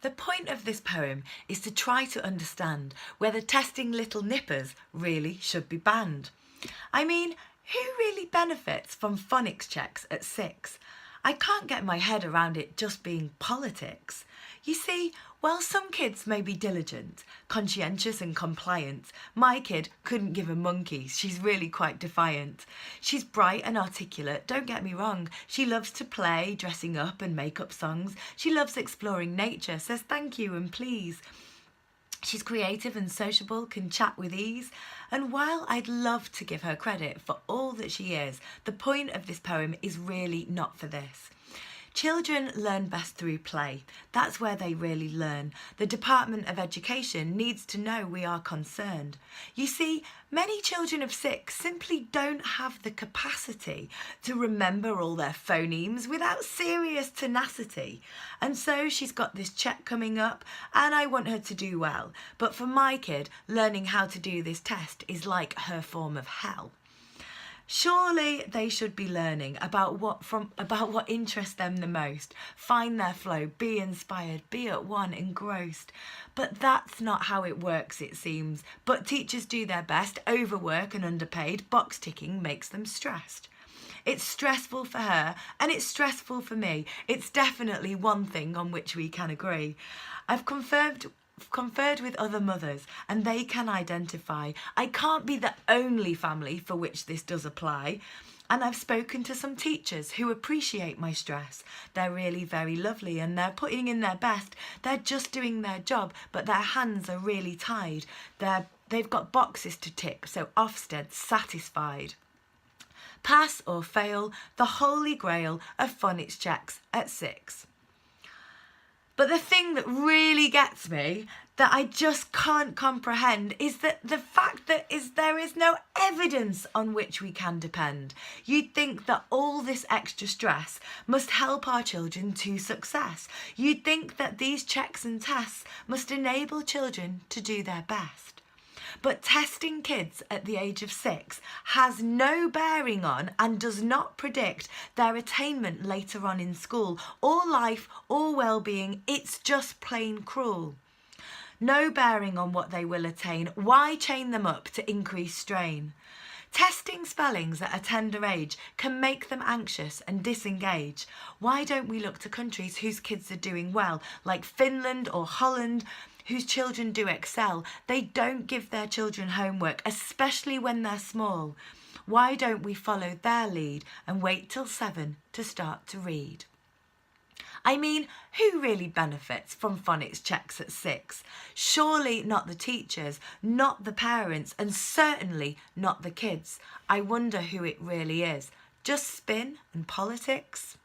The point of this poem is to try to understand whether testing little nippers really should be banned. I mean, who really benefits from phonics checks at 6? I can't get my head around it just being politics. You see, while some kids may be diligent, conscientious and compliant, my kid couldn't give a monkey. She's really quite defiant. She's bright and articulate, don't get me wrong. She loves to play, dressing up and make up songs. She loves exploring nature, says thank you and please. She's creative and sociable, can chat with ease, and while I'd love to give her credit for all that she is, the point of this poem is really not for this. Children learn best through play. That's where they really learn. The Department of Education needs to know we are concerned. You see, many children of 6 simply don't have the capacity to remember all their phonemes without serious tenacity. And so she's got this check coming up and I want her to do well. But for my kid, learning how to do this test is like her form of hell. Surely they should be learning about what interests them the most, find their flow, be inspired, be at one, engrossed. But that's not how it works, it seems. But teachers do their best, overwork and underpaid, box ticking makes them stressed. It's stressful for her and it's stressful for me. It's definitely one thing on which we can agree. I've conferred with other mothers and they can identify I can't be the only family for which this does apply, and I've spoken to some teachers who appreciate my stress. They're really very lovely and they're putting in their best. They're just doing their job, but their hands are really tied. They've got boxes to tick, so Ofsted satisfied. Pass or fail, the holy grail of phonics checks at 6. But the thing that really gets me, that I just can't comprehend, is that the fact that there is no evidence on which we can depend. You'd think that all this extra stress must help our children to success. You'd think that these checks and tests must enable children to do their best. But testing kids at the age of 6 has no bearing on and does not predict their attainment later on in school, or life, or well-being. It's just plain cruel. No bearing on what they will attain. Why chain them up to increase strain? Testing spellings at a tender age can make them anxious and disengage. Why don't we look to countries whose kids are doing well, like Finland or Holland, whose children do excel? They don't give their children homework, especially when they're small. Why don't we follow their lead and wait till 7 to start to read? I mean, who really benefits from phonics checks at 6? Surely not the teachers, not the parents, and certainly not the kids. I wonder who it really is. Just spin and politics?